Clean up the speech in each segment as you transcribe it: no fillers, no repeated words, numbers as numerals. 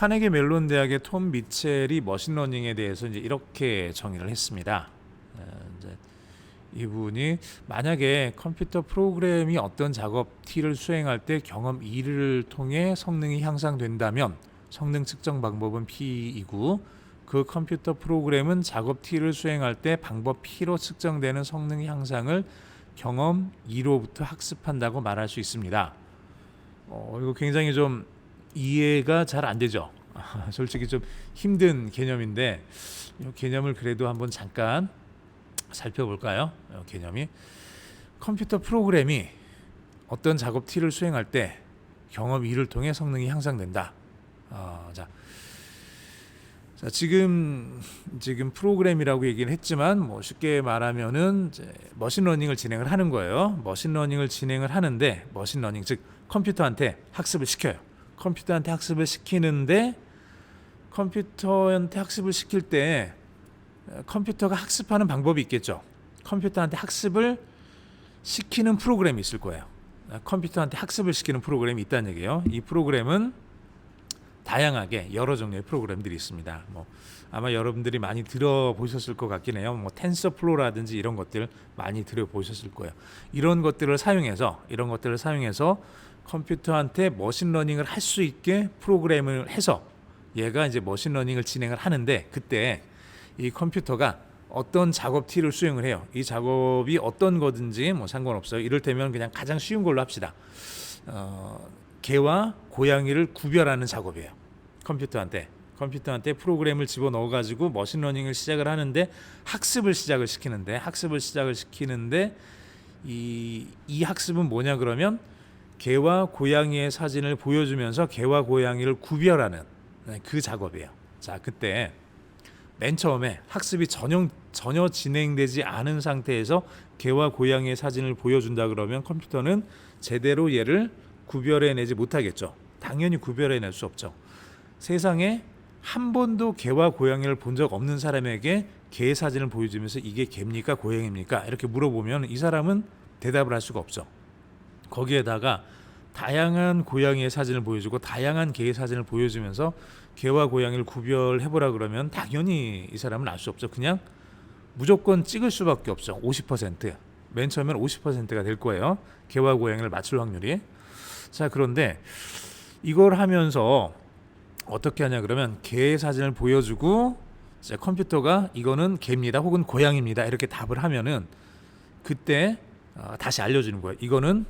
카네기 멜론 대학의 톰 미첼이 머신러닝에 대해서 이제 이렇게 정의를 했습니다. 이제 이분이 만약에 컴퓨터 프로그램이 어떤 작업 T를 수행할 때 경험 2를 통해 성능이 향상된다면 성능 측정 방법은 P이고 그 컴퓨터 프로그램은 작업 T를 수행할 때 방법 P로 측정되는 성능 향상을 경험 2로부터 학습한다고 말할 수 있습니다. 이거 굉장히 좀 이해가 잘 안 되죠. 솔직히 좀 힘든 개념인데 이 개념을 그래도 한번 잠깐 살펴볼까요? 개념이 컴퓨터 프로그램이 어떤 작업 T를 수행할 때 경험 2를 통해 성능이 향상된다. 자, 지금 프로그램이라고 얘기를 했지만 뭐 쉽게 말하면은 이제 머신러닝을 진행을 하는 거예요. 머신러닝을 진행을 하는데 머신러닝 즉 컴퓨터한테 학습을 시켜요. 컴퓨터한테 학습을 시키는데 컴퓨터한테 학습을 시킬 때 컴퓨터가 학습하는 방법이 있겠죠. 컴퓨터한테 학습을 시키는 프로그램이 있을 거예요. 컴퓨터한테 학습을 시키는 프로그램이 있다는 얘기예요. 이 프로그램은 다양하게 여러 종류의 프로그램들이 있습니다. 뭐 아마 여러분들이 많이 들어보셨을 것 같긴 해요. 뭐 텐서플로우라든지 이런 것들 많이 들어보셨을 거예요. 이런 것들을 사용해서 컴퓨터한테 머신러닝을 할 수 있게 프로그램을 해서 얘가 이제 머신러닝을 진행을 하는데 그때 이 컴퓨터가 어떤 작업 T를 수행을 해요. 이 작업이 어떤 거든지 뭐 상관없어요. 이를테면 그냥 가장 쉬운 걸로 합시다. 개와 고양이를 구별하는 작업이에요. 컴퓨터한테 프로그램을 집어넣어 가지고 머신러닝을 시작을 하는데 학습을 시작을 시키는데 이 학습은 뭐냐 그러면 개와 고양이의 사진을 보여주면서 개와 고양이를 구별하는 그 작업이에요. 자, 그때 맨 처음에 학습이 전혀 진행되지 않은 상태에서 개와 고양이의 사진을 보여준다 그러면 컴퓨터는 제대로 얘를 구별해내지 못하겠죠. 당연히 구별해낼 수 없죠. 세상에 한 번도 개와 고양이를 본 적 없는 사람에게 개의 사진을 보여주면서 이게 개입니까 고양이입니까 이렇게 물어보면 이 사람은 대답을 할 수가 없죠. 거기에다가 다양한 고양이의 사진을 보여주고 다양한 개의 사진을 보여주면서 개와 고양이를 구별해보라 그러면 당연히 이 사람은 알 수 없죠. 그냥 무조건 찍을 수밖에 없죠. 50%. 맨 처음엔 50%가 될 거예요. 개와 고양이를 맞출 확률이. 자, 그런데 이걸 하면서 어떻게 하냐 그러면 개의 사진을 보여주고 이제 컴퓨터가 이거는 개입니다 혹은 고양이입니다 이렇게 답을 하면은 그때 다시 알려주는 거예요. 이거는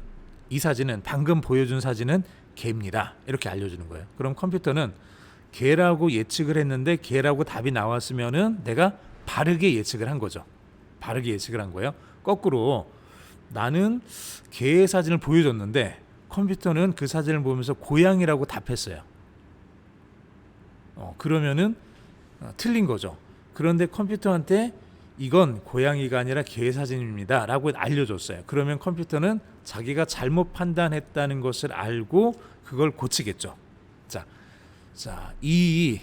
이 사진은 방금 보여준 사진은 개입니다 이렇게 알려주는 거예요. 그럼 컴퓨터는 개라고 예측을 했는데 개라고 답이 나왔으면은 내가 바르게 예측을 한 거죠. 바르게 예측을 한 거예요. 거꾸로 나는 개의 사진을 보여줬는데 컴퓨터는 그 사진을 보면서 고양이라고 답했어요. 그러면은 틀린 거죠. 그런데 컴퓨터한테 이건 고양이가 아니라 개의 사진입니다 라고 알려줬어요. 그러면 컴퓨터는 자기가 잘못 판단했다는 것을 알고 그걸 고치겠죠. 이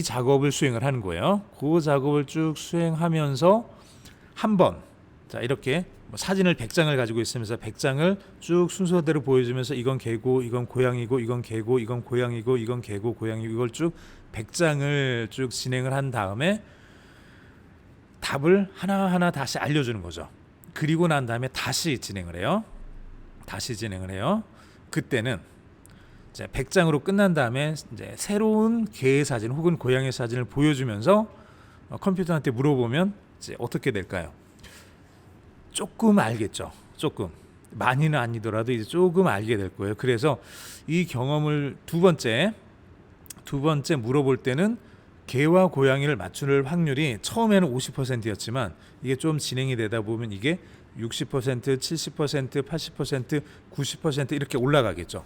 작업을 수행을 하는 거예요. 그 작업을 쭉 수행하면서 한번 이렇게 사진을 100장을 가지고 있으면서 100장을 쭉 순서대로 보여주면서 이건 개고 이건 고양이고 이건 개고 이건 고양이고 이건 개고 고양이고 이걸 쭉 100장을 쭉 진행을 한 다음에 답을 하나하나 다시 알려주는 거죠. 그리고 난 다음에 다시 진행을 해요. 그때는 이제 100장으로 끝난 다음에 이제 새로운 개의 사진 혹은 고양이의 사진을 보여주면서 컴퓨터한테 물어보면 이제 어떻게 될까요? 조금 알겠죠. 조금 많이는 아니더라도 이제 조금 알게 될 거예요. 그래서 이 경험을 두 번째 물어볼 때는 개와 고양이를 맞출 확률이 처음에는 50%였지만 이게 좀 진행이 되다 보면 이게 60%, 70%, 80%, 90% 이렇게 올라가겠죠.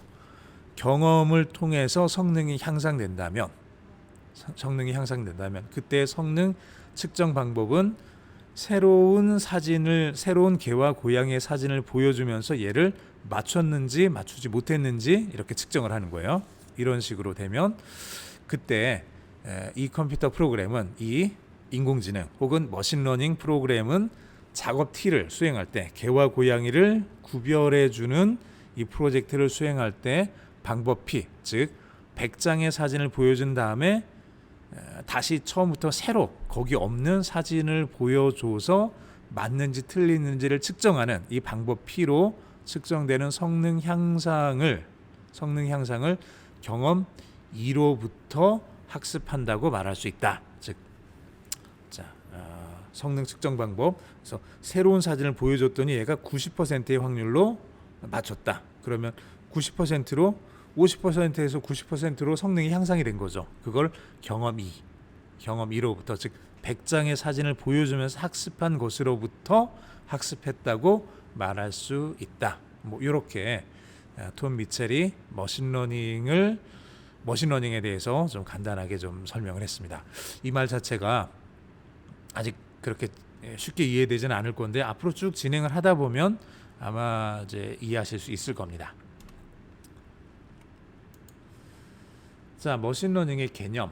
경험을 통해서 성능이 향상된다면 그때 성능 측정 방법은 새로운 개와 고양이의 사진을 보여주면서 얘를 맞췄는지 맞추지 못했는지 이렇게 측정을 하는 거예요. 이런 식으로 되면 그때 이 컴퓨터 프로그램은 이 인공지능 혹은 머신러닝 프로그램은 작업 T를 수행할 때 개와 고양이를 구별해주는 이 프로젝트를 수행할 때 방법 P 즉 100장의 사진을 보여준 다음에 다시 처음부터 새로 거기 없는 사진을 보여줘서 맞는지 틀리는지를 측정하는 이 방법 P로 측정되는 성능 향상을 경험 2로부터 학습한다고 말할 수 있다. 즉, 성능 측정 방법. 그래서 새로운 사진을 보여줬더니 얘가 90%의 확률로 맞췄다. 그러면 90%로 50%에서 90%로 성능이 향상이 된 거죠. 그걸 경험 2로부터 즉 100장의 사진을 보여주면서 학습한 것으로부터 학습했다고 말할 수 있다. 뭐 이렇게 톰 미첼이 머신러닝에 대해서 좀 간단하게 좀 설명을 했습니다. 이 말 자체가 아직 그렇게 쉽게 이해되지는 않을 건데 앞으로 쭉 진행을 하다 보면 아마 이제 이해하실 수 있을 겁니다. 자, 머신러닝의 개념.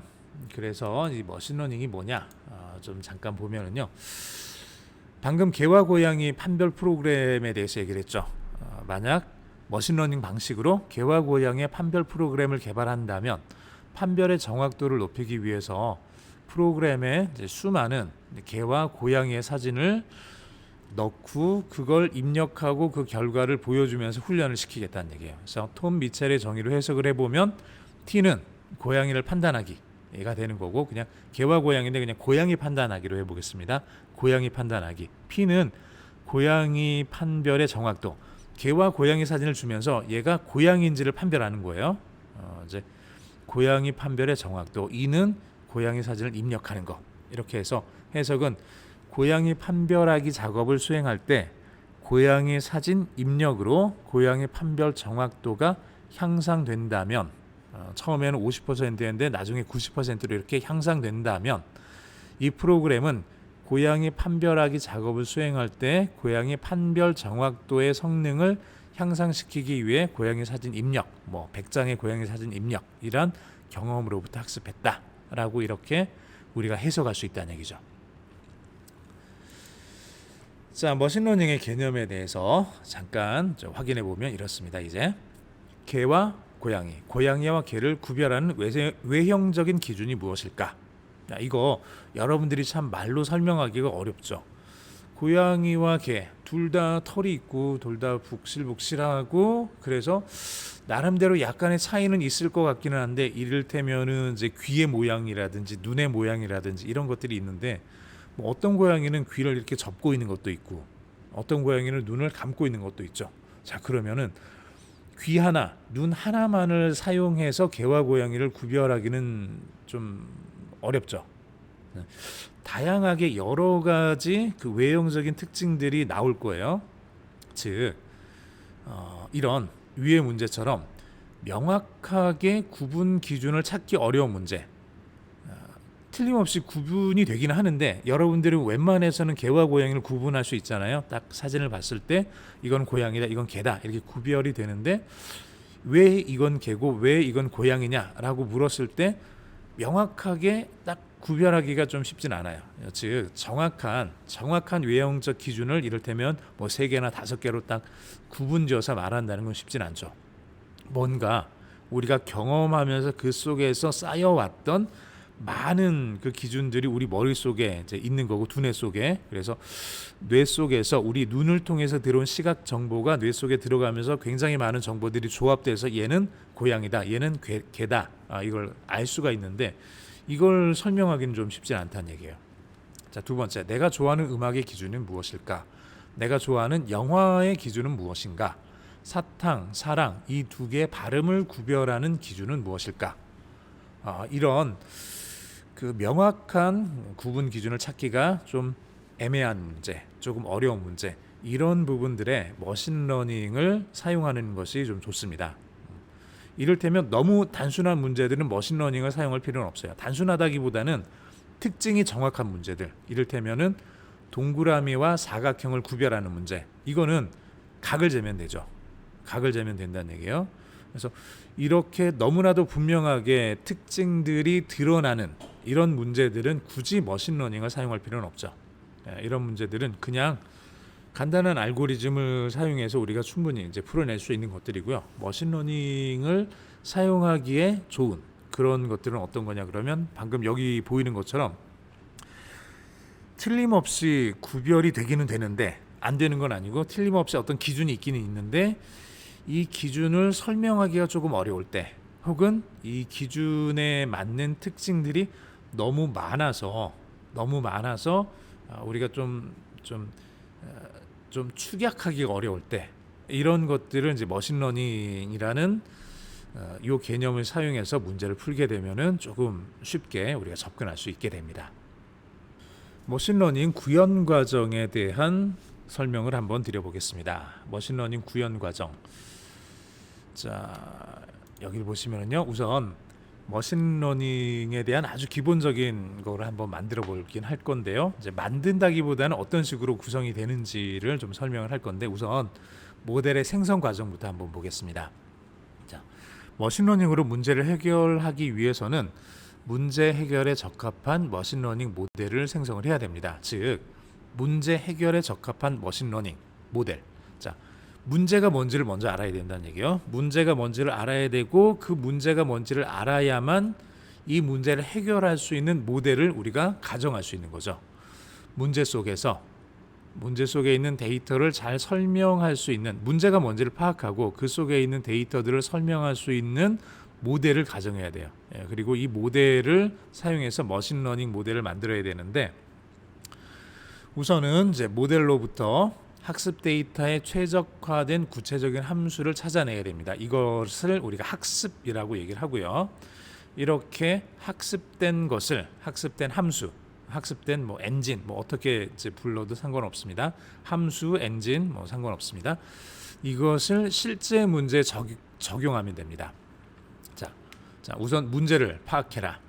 그래서 이 머신러닝이 뭐냐? 좀 잠깐 보면은요. 방금 개와 고양이 판별 프로그램에 대해서 얘기를 했죠. 만약 머신러닝 방식으로 개와 고양이의 판별 프로그램을 개발한다면 판별의 정확도를 높이기 위해서 프로그램에 이제 수많은 개와 고양이의 사진을 넣고 그걸 입력하고 그 결과를 보여주면서 훈련을 시키겠다는 얘기예요. 그래서 톰 미첼의 정의로 해석을 해보면 T는 고양이를 판단하기가 되는 거고 그냥 개와 고양이인데 그냥 고양이 판단하기로 해보겠습니다. 고양이 판단하기. P는 고양이 판별의 정확도. 개와 고양이 사진을 주면서 얘가 고양이인지를 판별하는 거예요. 이제 고양이 판별의 정확도. E는 고양이 사진을 입력하는 거. 이렇게 해서 해석은 고양이 판별하기 작업을 수행할 때 고양이 사진 입력으로 고양이 판별 정확도가 향상된다면 처음에는 50%였는데 나중에 90%로 이렇게 향상된다면 이 프로그램은 고양이 판별하기 작업을 수행할 때 고양이 판별 정확도의 성능을 향상시키기 위해 고양이 사진 입력, 100장의 고양이 사진 입력 이란 경험으로부터 학습했다라고 이렇게 우리가 해석할 수 있다는 얘기죠. 자, 머신러닝의 개념에 대해서 잠깐 확인해 보면 이렇습니다. 이제 개와 고양이와 개를 구별하는 외형적인 기준이 무엇일까? 이거 여러분들이 참 말로 설명하기가 어렵죠. 고양이와 개 둘 다 털이 있고 둘 다 북실북실하고 그래서 나름대로 약간의 차이는 있을 것 같기는 한데 이를테면은 이제 귀의 모양이라든지 눈의 모양이라든지 이런 것들이 있는데 어떤 고양이는 귀를 이렇게 접고 있는 것도 있고 어떤 고양이는 눈을 감고 있는 것도 있죠. 자, 그러면은 귀 하나, 눈 하나만을 사용해서 개와 고양이를 구별하기는 좀 어렵죠. 다양하게 여러 가지 그 외형적인 특징들이 나올 거예요. 즉, 이런 위의 문제처럼 명확하게 구분 기준을 찾기 어려운 문제. 틀림없이 구분이 되기는 하는데 여러분들은 웬만해서는 개와 고양이를 구분할 수 있잖아요. 딱 사진을 봤을 때 이건 고양이다, 이건 개다 이렇게 구별이 되는데 왜 이건 개고 왜 이건 고양이냐라고 물었을 때 명확하게 딱 구별하기가 좀 쉽진 않아요. 즉 정확한 외형적 기준을 이를테면 3개나 5개로 딱 구분지어서 말한다는 건 쉽진 않죠. 뭔가 우리가 경험하면서 그 속에서 쌓여왔던 많은 그 기준들이 우리 머릿속에 이제 있는 거고 두뇌 속에 그래서 뇌 속에서 우리 눈을 통해서 들어온 시각 정보가 뇌 속에 들어가면서 굉장히 많은 정보들이 조합돼서 얘는 고양이다 얘는 개다 이걸 알 수가 있는데 이걸 설명하기는 좀 쉽지 않다는 얘기예요. 자, 두 번째, 내가 좋아하는 음악의 기준은 무엇일까? 내가 좋아하는 영화의 기준은 무엇인가? 사탕, 사랑 이 두 개의 발음을 구별하는 기준은 무엇일까? 이런 그 명확한 구분 기준을 찾기가 좀 애매한 문제, 조금 어려운 문제 이런 부분들에 머신러닝을 사용하는 것이 좀 좋습니다. 이를테면 너무 단순한 문제들은 머신러닝을 사용할 필요는 없어요. 단순하다기보다는 특징이 정확한 문제들 이를테면은 동그라미와 사각형을 구별하는 문제 이거는 각을 재면 되죠. 각을 재면 된다는 얘기예요. 그래서 이렇게 너무나도 분명하게 특징들이 드러나는 이런 문제들은 굳이 머신러닝을 사용할 필요는 없죠. 이런 문제들은 그냥 간단한 알고리즘을 사용해서 우리가 충분히 이제 풀어낼 수 있는 것들이고요. 머신러닝을 사용하기에 좋은 그런 것들은 어떤 거냐 그러면 방금 여기 보이는 것처럼 틀림없이 구별이 되기는 되는데 안 되는 건 아니고 틀림없이 어떤 기준이 있기는 있는데 이 기준을 설명하기가 조금 어려울 때 혹은 이 기준에 맞는 특징들이 너무 많아서 우리가 좀 축약하기가 어려울 때 이런 것들을 이제 머신러닝이라는 이 개념을 사용해서 문제를 풀게 되면은 조금 쉽게 우리가 접근할 수 있게 됩니다. 머신러닝 구현 과정에 대한 설명을 한번 드려보겠습니다. 머신러닝 구현 과정. 자, 여기를 보시면요. 우선 머신러닝에 대한 아주 기본적인 거를 한번 만들어 보긴 할 건데요. 이제 만든다기보다는 어떤 식으로 구성이 되는지를 좀 설명을 할 건데 우선 모델의 생성 과정부터 한번 보겠습니다. 자, 머신러닝으로 문제를 해결하기 위해서는 문제 해결에 적합한 머신러닝 모델을 생성을 해야 됩니다. 즉, 문제 해결에 적합한 머신러닝 모델. 자, 문제가 뭔지를 먼저 알아야 된다는 얘기예요. 문제가 뭔지를 알아야 되고 그 문제가 뭔지를 알아야만 이 문제를 해결할 수 있는 모델을 우리가 가정할 수 있는 거죠. 문제 속에 있는 데이터를 잘 설명할 수 있는 문제가 뭔지를 파악하고 그 속에 있는 데이터들을 설명할 수 있는 모델을 가정해야 돼요. 그리고 이 모델을 사용해서 머신러닝 모델을 만들어야 되는데 우선은 이제 모델로부터 학습 데이터에 최적화된 구체적인 함수를 찾아내야 됩니다. 이것을 우리가 학습이라고 얘기를 하고요. 이렇게 학습된 함수, 학습된 뭐 엔진, 뭐 어떻게 이제 불러도 상관없습니다. 함수, 엔진 뭐 상관없습니다. 이것을 실제 문제에 적용하면 됩니다. 자, 우선 문제를 파악해라.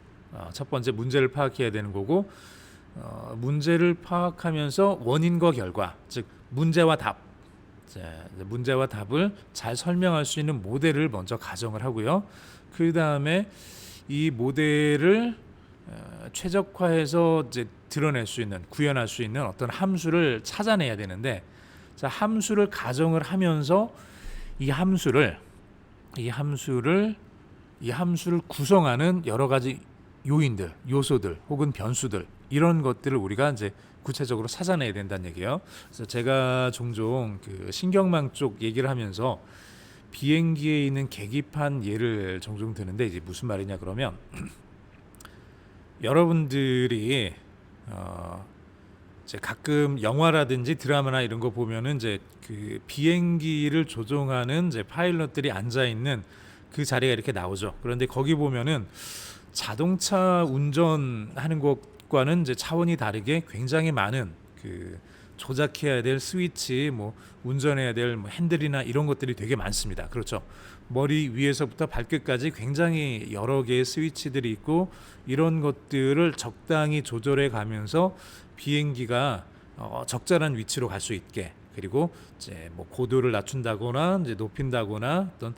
첫 번째 문제를 파악해야 되는 거고 문제를 파악하면서 원인과 결과, 즉 문제와 답, 문제와 답을 잘 설명할 수 있는 모델을 먼저 가정을 하고요. 그 다음에 이 모델을 최적화해서 이제 드러낼 수 있는, 구현할 수 있는 어떤 함수를 찾아내야 되는데, 자, 함수를 가정을 하면서 이 함수를 구성하는 여러 가지 요인들, 요소들 혹은 변수들 이런 것들을 우리가 이제 구체적으로 찾아내야 된다는 얘기예요. 그래서 제가 종종 그 신경망 쪽 얘기를 하면서 비행기에 있는 계기판 예를 종종 드는데 이제 무슨 말이냐 그러면 여러분들이 이제 가끔 영화라든지 드라마나 이런 거 보면은 이제 그 비행기를 조종하는 이제 파일럿들이 앉아 있는 그 자리가 이렇게 나오죠. 그런데 거기 보면은 자동차 운전하는 것과는 이제 차원이 다르게 굉장히 많은 그 조작해야 될 스위치, 뭐 운전해야 될 뭐 핸들이나 이런 것들이 되게 많습니다. 그렇죠. 머리 위에서부터 발끝까지 굉장히 여러 개의 스위치들이 있고 이런 것들을 적당히 조절해 가면서 비행기가 적절한 위치로 갈 수 있게, 그리고 이제 뭐 고도를 낮춘다거나 이제 높인다거나 어떤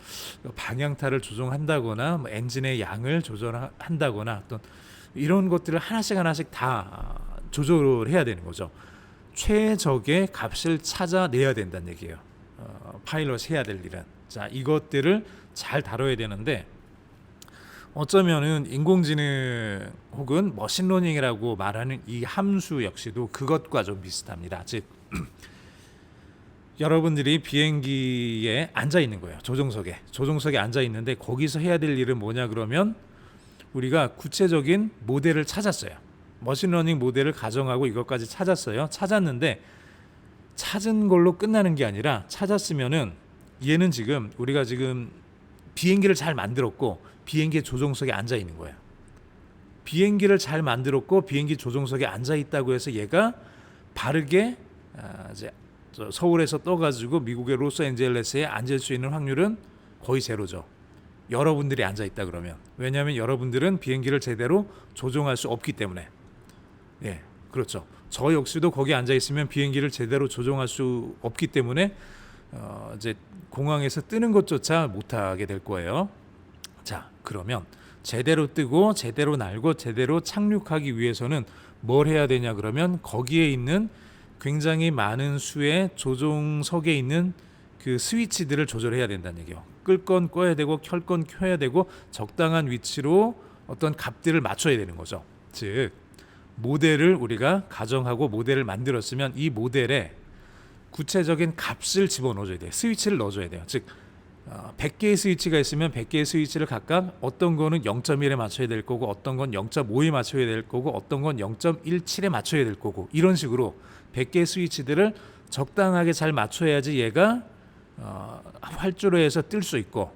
방향타를 조정한다거나 뭐 엔진의 양을 조절한다거나 어떤 이런 것들을 하나씩 다 조절해야 되는 거죠. 최적의 값을 찾아내야 된다는 얘기예요. 파일럿이 해야 될 일은. 자, 이것들을 잘 다뤄야 되는데 어쩌면은 인공지능 혹은 머신러닝이라고 말하는 이 함수 역시도 그것과 좀 비슷합니다. 즉 여러분들이 비행기에 앉아 있는 거예요. 조종석에 앉아 있는데 거기서 해야 될 일은 뭐냐 그러면 우리가 구체적인 모델을 찾았어요. 머신러닝 모델을 가정하고 이것까지 찾았는데 찾은 걸로 끝나는 게 아니라 찾았으면은 얘는 지금 우리가 지금 비행기를 잘 만들었고 비행기 조종석에 앉아 있는 거예요. 비행기를 잘 만들었고 비행기 조종석에 앉아 있다고 해서 얘가 바르게 이제 서울에서 떠가지고 미국의 로스앤젤레스에 앉을 수 있는 확률은 거의 제로죠. 여러분들이 앉아 있다 그러면. 왜냐하면 여러분들은 비행기를 제대로 조종할 수 없기 때문에. 예, 그렇죠. 저 역시도 거기 앉아 있으면 비행기를 제대로 조종할 수 없기 때문에 이제 공항에서 뜨는 것조차 못하게 될 거예요. 자, 그러면 제대로 뜨고 제대로 날고 제대로 착륙하기 위해서는 뭘 해야 되냐 그러면 거기에 있는 굉장히 많은 수의 조종석에 있는 그 스위치들을 조절해야 된다는 얘기예요. 끌 건 꺼야 되고 켤 건 켜야 되고 적당한 위치로 어떤 값들을 맞춰야 되는 거죠. 즉 모델을 우리가 가정하고 모델을 만들었으면 이 모델에 구체적인 값을 집어넣어줘야 돼요. 스위치를 넣어줘야 돼요. 즉 100개의 스위치가 있으면 100개의 스위치를 각각 어떤 거는 0.1에 맞춰야 될 거고 어떤 건 0.5에 맞춰야 될 거고 어떤 건 0.17에 맞춰야 될 거고 이런 식으로 100개의 스위치들을 적당하게 잘 맞춰야지 얘가 활주로 해서 뜰 수 있고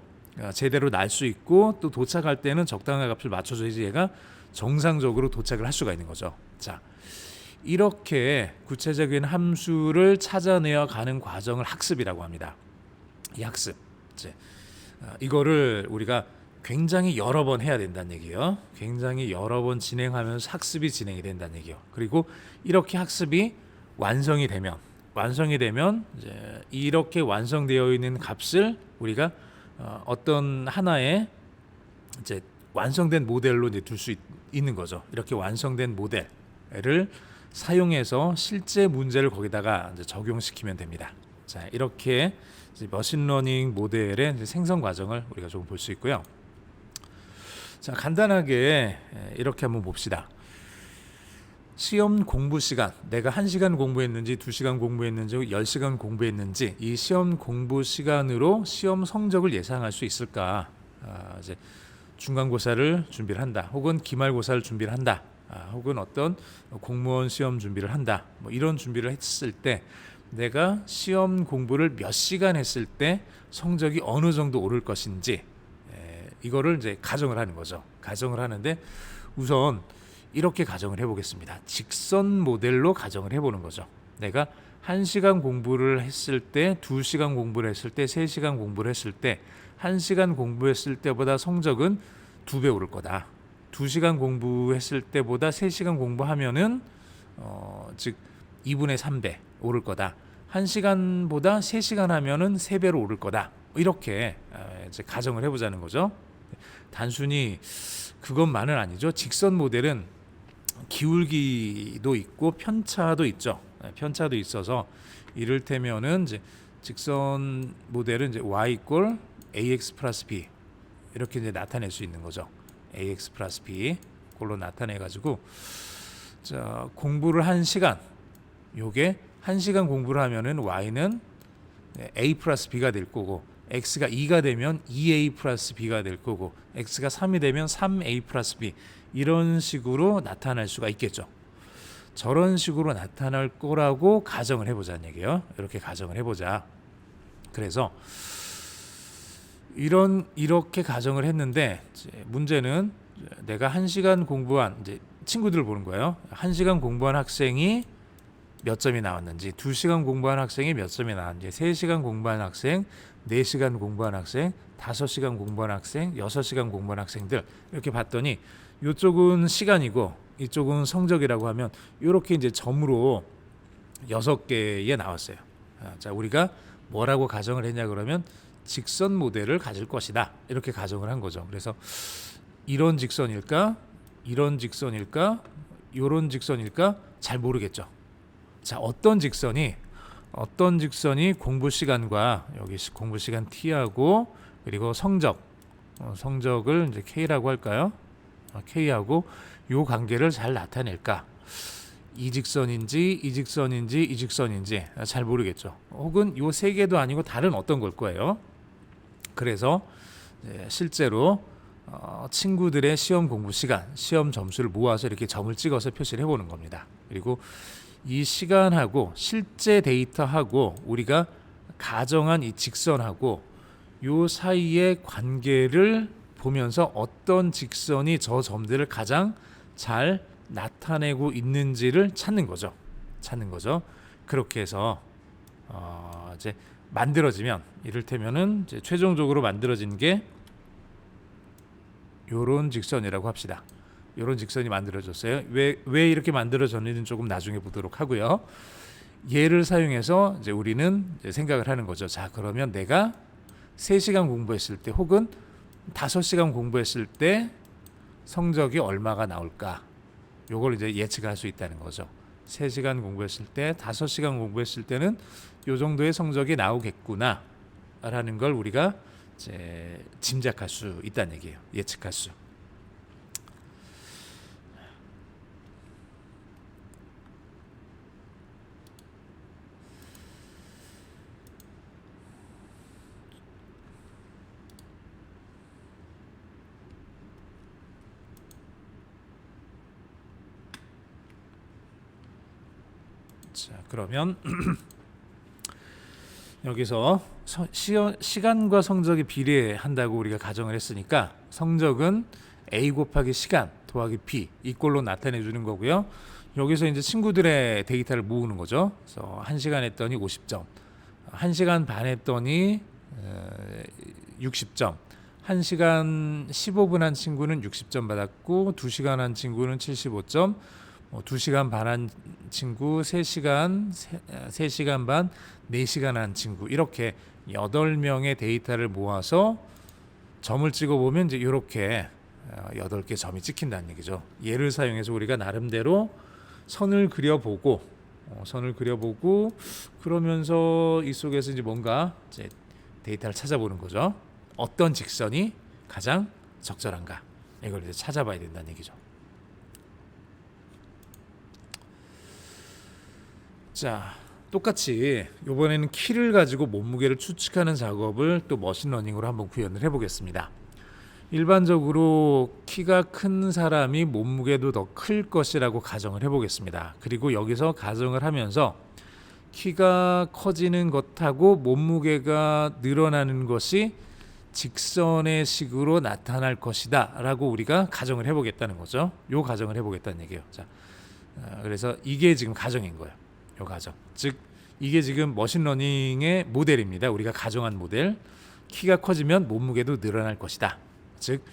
제대로 날 수 있고 또 도착할 때는 적당한 값을 맞춰줘야지 얘가 정상적으로 도착을 할 수가 있는 거죠. 자, 이렇게 구체적인 함수를 찾아내어 가는 과정을 학습이라고 합니다. 이 학습 이거를 우리가 굉장히 여러 번 해야 된다는 얘기예요. 굉장히 여러 번 진행하면서 학습이 진행이 된다는 얘기예요. 그리고 이렇게 학습이 완성이 되면 이제 이렇게 완성되어 있는 값을 우리가 어떤 하나의 이제 완성된 모델로 이제 둘 수 있는 거죠. 이렇게 완성된 모델을 사용해서 실제 문제를 거기다가 이제 적용시키면 됩니다. 자, 이렇게 이제 머신러닝 모델의 이제 생성 과정을 우리가 조금 볼 수 있고요. 자, 간단하게 이렇게 한번 봅시다. 시험 공부 시간, 내가 1시간 공부했는지 2시간 공부했는지 10시간 공부했는지 이 시험 공부 시간으로 시험 성적을 예상할 수 있을까? 이제 중간고사를 준비를 한다, 혹은 기말고사를 준비를 한다, 혹은 어떤 공무원 시험 준비를 한다, 뭐 이런 준비를 했을 때 내가 시험 공부를 몇 시간 했을 때 성적이 어느 정도 오를 것인지 이거를 이제 가정을 하는 거죠. 가정을 하는데 우선 이렇게 가정을 해보겠습니다. 직선 모델로 가정을 해보는 거죠. 내가 1시간 공부를 했을 때, 2시간 공부를 했을 때, 3시간 공부를 했을 때 1시간 공부했을 때보다 성적은 2배 오를 거다. 2시간 공부했을 때보다 3시간 공부하면은 즉 2분의 3배 오를 거다. 1시간보다 3시간 하면은 3배로 오를 거다. 이렇게 이제 가정을 해보자는 거죠. 단순히 그것만은 아니죠. 직선 모델은 기울기도 있고 편차도 있죠. 편차도 있어서 이를테면은 이제 직선 모델은 이제 y = ax 플러스 b 이렇게 이제 나타낼 수 있는 거죠. ax 플러스 b 그걸로 나타내 가지고 자, 공부를 1시간, 요게 1시간 공부를 하면은 y는 a 플러스 b가 될 거고 x가 2가 되면 2a 플러스 b가 될 거고 x가 3이 되면 3a 플러스 b 이런 식으로 나타날 수가 있겠죠. 저런 식으로 나타날 거라고 가정을 해보자는 얘기예요. 이렇게 가정을 해보자. 그래서 이렇게 가정을 했는데 문제는 내가 1시간 공부한 이제 친구들을 보는 거예요. 1시간 공부한 학생이 몇 점이 나왔는지, 2시간 공부한 학생이 몇 점이 나왔는지, 3시간 공부한 학생, 4시간 공부한 학생, 5시간 공부한 학생, 6시간 공부한 학생들 이렇게 봤더니 이쪽은 시간이고 이쪽은 성적이라고 하면 이렇게 이제 점으로 6개에 나왔어요. 자, 우리가 뭐라고 가정을 했냐 그러면 직선 모델을 가질 것이다. 이렇게 가정을 한 거죠. 그래서 이런 직선일까? 이런 직선일까? 이런 직선일까? 잘 모르겠죠. 자, 어떤 직선이 공부 시간과 여기 공부 시간 t하고 그리고 성적을 이제 k라고 할까요? k하고 요 관계를 잘 나타낼까? 이 직선인지 잘 모르겠죠. 혹은 요 세 개도 아니고 다른 어떤 걸 거예요. 그래서 실제로 친구들의 시험 공부 시간, 시험 점수를 모아서 이렇게 점을 찍어서 표시를 해보는 겁니다. 그리고 이 시간하고 실제 데이터하고 우리가 가정한 이 직선하고 요 사이의 관계를 보면서 어떤 직선이 저 점들을 가장 잘 나타내고 있는지를 찾는 거죠. 그렇게 해서 이제 만들어지면 이를테면은 이제 최종적으로 만들어진 게 요런 직선이라고 합시다. 요런 직선이 만들어졌어요. 왜 이렇게 만들어졌는지는 조금 나중에 보도록 하고요. 얘를 사용해서 이제 우리는 이제 생각을 하는 거죠. 자, 그러면 내가 3시간 공부했을 때 혹은 5시간 공부했을 때 성적이 얼마가 나올까? 요걸 이제 예측할 수 있다는 거죠. 3시간 공부했을 때, 5시간 공부했을 때는 요 정도의 성적이 나오겠구나. 것이다라는 걸 우리가 이제 짐작할 수 있다는 얘기예요. 예측할 수. 자, 그러면 여기서 시간과 성적이 비례한다고 우리가 가정을 했으니까 성적은 A 곱하기 시간 더하기 B 이꼴로 나타내 주는 거고요. 여기서 이제 친구들의 데이터를 모으는 거죠. 그래서 1시간 했더니 50점, 1시간 반 했더니 60점, 1시간 15분 한 친구는 60점 받았고 2시간 한 친구는 75점, 2시간 반 한 친구, 3시간 반, 4시간 한 친구 이렇게 8명의 데이터를 모아서 점을 찍어보면 이제 이렇게 8개 점이 찍힌다는 얘기죠. 얘를 사용해서 우리가 나름대로 선을 그려보고 그러면서 이 속에서 이제 뭔가 이제 데이터를 찾아보는 거죠. 어떤 직선이 가장 적절한가 이걸 이제 찾아봐야 된다는 얘기죠. 자, 똑같이 이번에는 키를 가지고 몸무게를 추측하는 작업을 또 머신러닝으로 한번 구현을 해보겠습니다. 일반적으로 키가 큰 사람이 몸무게도 더 클 것이라고 가정을 해보겠습니다. 그리고 여기서 가정을 하면서 키가 커지는 것하고 몸무게가 늘어나는 것이 직선의 식으로 나타날 것이다 라고 우리가 가정을 해보겠다는 거죠. 요 가정을 해보겠다는 얘기예요. 자, 그래서 이게 지금 가정인 거예요. 요 가정. 즉 이게 지금 머신러닝의 모델입니다. 우리가 가정한 모델. 키가 커지면 몸무게도 늘어날 것이다. 즉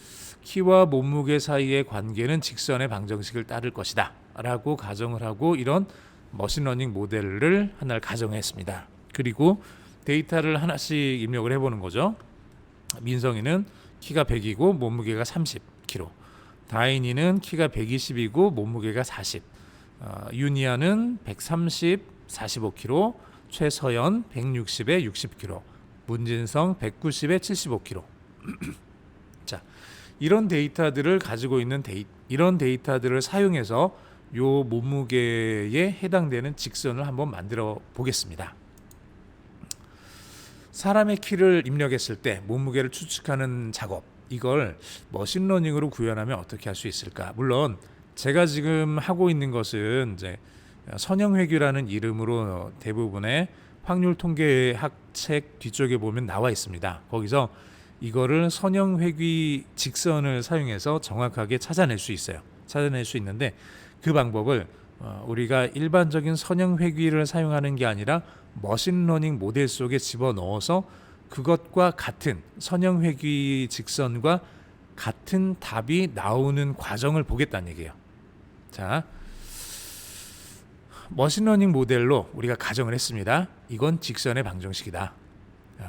키와 몸무게 사이의 관계는 직선의 방정식을 따를 것이다 라고 가정을 하고 이런 머신러닝 모델을 하나를 가정했습니다. 그리고 데이터를 하나씩 입력을 해보는 거죠. 민성이는 키가 100이고 몸무게가 30kg, 다인이는 키가 120이고 몸무게가 40, 유니아는 130, 45kg, 최서연 160에 60kg, 문진성 190에 75kg. 자, 이런 데이터들을 가지고 있는 이런 데이터들을 사용해서 요 몸무게에 해당되는 직선을 한번 만들어 보겠습니다. 사람의 키를 입력했을 때 몸무게를 추측하는 작업, 이걸 머신러닝으로 구현하면 어떻게 할 수 있을까? 물론 제가 지금 하고 있는 것은 이제 선형회귀라는 이름으로 대부분의 확률 통계학 책 뒤쪽에 보면 나와 있습니다. 거기서 이거를 선형회귀 직선을 사용해서 정확하게 찾아낼 수 있어요. 찾아낼 수 있는데 그 방법을 우리가 일반적인 선형회귀를 사용하는 게 아니라 머신러닝 모델 속에 집어넣어서 그것과 같은 선형회귀 직선과 같은 답이 나오는 과정을 보겠다는 얘기예요. 자, 머신러닝 모델로 우리가 가정을 했습니다. 이건 직선의 방정식이다.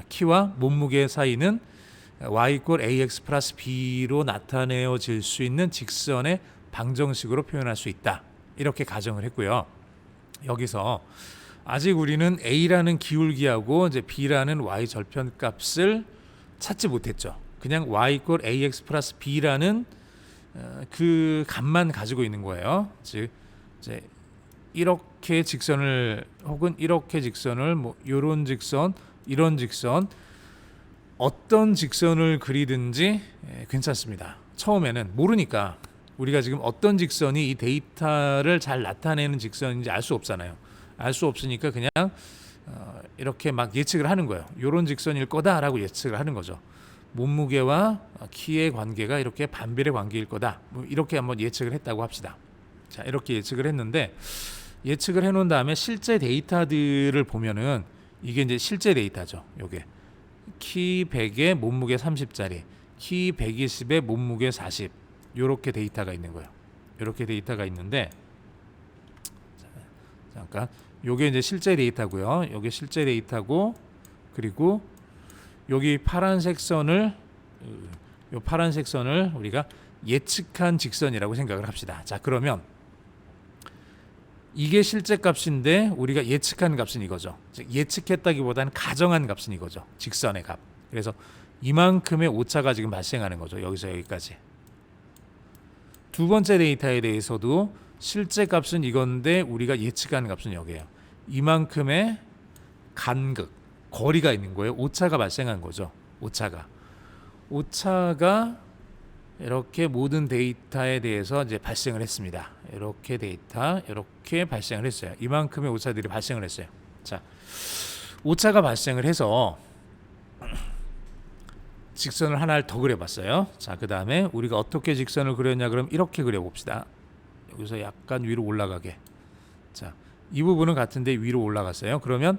키와 몸무게 사이는 y = ax 플러스 b로 나타내어질 수 있는 직선의 방정식으로 표현할 수 있다. 이렇게 가정을 했고요. 여기서 아직 우리는 a라는 기울기하고 이제 b라는 y 절편값을 찾지 못했죠. 그냥 y = ax 플러스 b라는 그 값만 가지고 있는 거예요. 즉 이제 이렇게 직선을 혹은 이렇게 직선을 뭐 이런 직선, 이런 직선 어떤 직선을 그리든지 괜찮습니다. 처음에는 모르니까 우리가 지금 어떤 직선이 이 데이터를 잘 나타내는 직선인지 알 수 없잖아요. 알 수 없으니까 그냥 이렇게 막 예측을 하는 거예요. 이런 직선일 거다라고 예측을 하는 거죠. 몸무게와 키의 관계가 이렇게 반비례 관계일 거다. 뭐 이렇게 한번 예측을 했다고 합시다. 자, 이렇게 예측을 했는데 예측을 해놓은 다음에 실제 데이터들을 보면은 이게 이제 실제 데이터죠. 요게 키 100에 몸무게 30짜리, 키 120에 몸무게 40 요렇게 데이터가 있는 거예요. 요렇게 데이터가 있는데 잠깐 요게 이제 실제 데이터고요. 요게 실제 데이터고 그리고 여기 파란색 선을 요 파란색 선을 우리가 예측한 직선이라고 생각을 합시다. 자, 그러면 이게 실제 값인데 우리가 예측한 값은 이거죠. 즉 예측했다기보다는 가정한 값은 이거죠. 직선의 값. 그래서 이만큼의 오차가 지금 발생하는 거죠. 여기서 여기까지. 두 번째 데이터에 대해서도 실제 값은 이건데 우리가 예측한 값은 여기예요. 이만큼의 간극, 거리가 있는 거예요. 오차가 발생한 거죠. 오차가 이렇게 모든 데이터에 대해서 이제 발생을 했습니다. 이렇게 데이터 이렇게 발생을 했어요. 이만큼의 오차들이 발생을 했어요. 자, 오차가 발생을 해서 직선을 하나를 더 그려봤어요. 자, 그 다음에 우리가 어떻게 직선을 그렸냐? 그럼 이렇게 그려봅시다. 여기서 약간 위로 올라가게. 자, 이 부분은 같은데 위로 올라갔어요. 그러면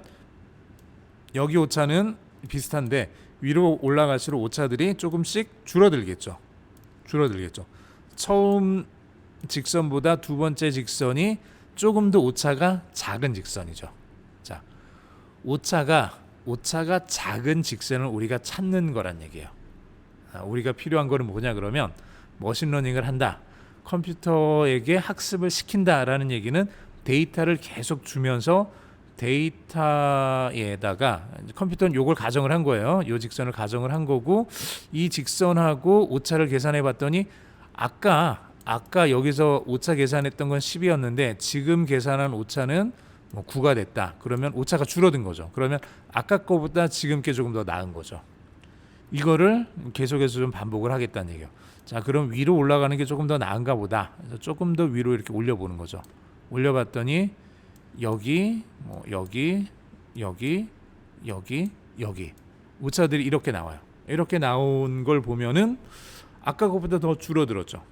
여기 오차는 비슷한데 위로 올라갈수록 오차들이 조금씩 줄어들겠죠. 처음 직선보다 두 번째 직선이 조금 더 오차가 작은 직선이죠. 자, 오차가 작은 직선을 우리가 찾는 거란 얘기예요. 우리가 필요한 거는 뭐냐 그러면 머신러닝을 한다. 컴퓨터에게 학습을 시킨다라는 얘기는 데이터를 계속 주면서 데이터에다가 컴퓨터는 요걸 가정을 한 거예요. 요 직선을 가정을 한 거고 이 직선하고 오차를 계산해 봤더니 아까 여기서 오차 계산했던 건 10이었는데 지금 계산한 오차는 뭐 9가 됐다. 그러면 오차가 줄어든 거죠. 그러면 아까 거보다 지금 게 조금 더 나은 거죠. 이거를 계속해서 좀 반복을 하겠다는 얘기예요. 자, 그럼 위로 올라가는 게 조금 더 나은가 보다. 그래서 조금 더 위로 이렇게 올려보는 거죠. 올려봤더니 여기 오차들이 이렇게 나와요. 이렇게 나온 걸 보면은 아까 것보다 더 줄어들었죠.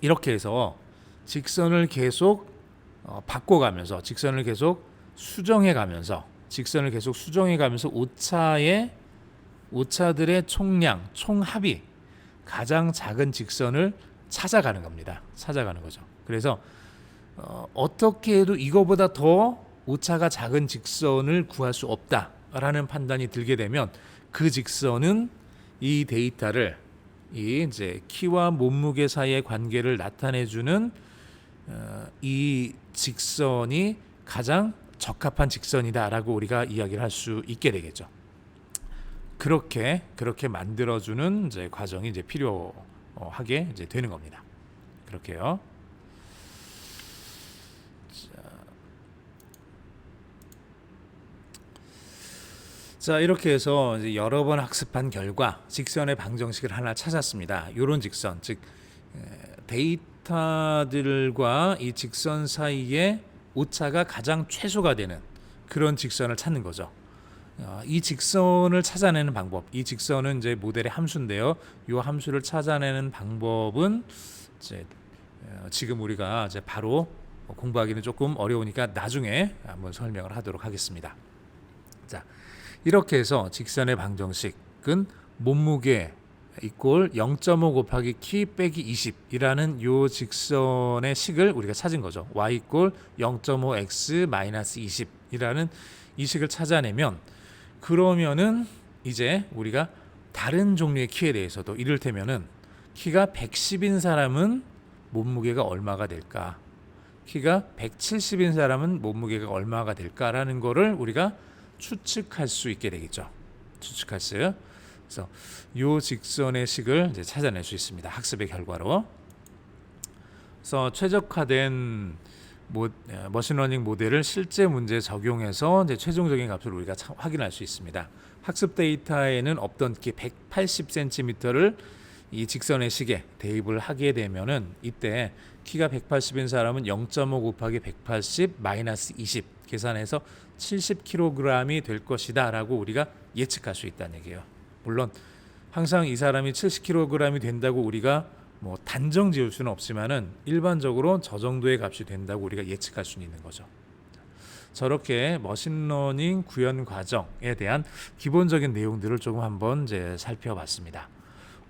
이렇게 해서 직선을 계속 바꿔가면서 직선을 계속 수정해가면서 오차들의 총량, 총합이 가장 작은 직선을 찾아가는 겁니다. 찾아가는 거죠. 그래서 어떻게 해도 이거보다 더 오차가 작은 직선을 구할 수 없다라는 판단이 들게 되면 그 직선은 이 데이터를 이제 키와 몸무게 사이의 관계를 나타내주는 이 직선이 가장 적합한 직선이다라고 우리가 이야기를 할 수 있게 되겠죠. 그렇게 만들어주는 이제 과정이 이제 필요하게 이제 되는 겁니다. 그렇게요. 자, 이렇게 해서 이제 여러 번 학습한 결과 직선의 방정식을 하나 찾았습니다. 이런 직선, 즉 데이터들과 이 직선 사이에 오차가 가장 최소가 되는 그런 직선을 찾는 거죠. 이 직선을 찾아내는 방법, 이 직선은 이제 모델의 함수인데요. 이 함수를 찾아내는 방법은 이제 지금 우리가 이제 바로 공부하기는 조금 어려우니까 나중에 한번 설명을 하도록 하겠습니다. 자, 이렇게 해서 직선의 방정식은 몸무게 이꼴 0.5 곱하기 키 빼기 20이라는 요 직선의 식을 우리가 찾은 거죠. y 이꼴 0.5x 마이너스 20이라는 이 식을 찾아내면 그러면은 이제 우리가 다른 종류의 키에 대해서도 이를테면은 키가 110인 사람은 몸무게가 얼마가 될까? 키가 170인 사람은 몸무게가 얼마가 될까라는 거를 우리가 추측할 수 있게 되겠죠. 추측할 수. 그래서 요 직선의 식을 이제 찾아낼 수 있습니다. 학습의 결과로. 그래서 최적화된 머신러닝 모델을 실제 문제에 적용해서 이제 최종적인 값을 우리가 확인할 수 있습니다. 학습 데이터에는 없던 키 180cm를 이 직선의 식에 대입을 하게 되면은 이때 키가 180인 사람은 0.5 곱하기 180 마이너스 20 계산해서 70kg이 될 것이다라고 우리가 예측할 수 있다는 얘기예요. 물론 항상 이 사람이 70kg이 된다고 우리가 뭐 단정 지을 수는 없지만은 일반적으로 저 정도의 값이 된다고 우리가 예측할 수는 있는 거죠. 저렇게 머신러닝 구현 과정에 대한 기본적인 내용들을 조금 한번 이제 살펴봤습니다.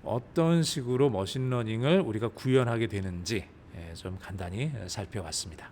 어떤 식으로 머신러닝을 우리가 구현하게 되는지 좀 간단히 살펴봤습니다.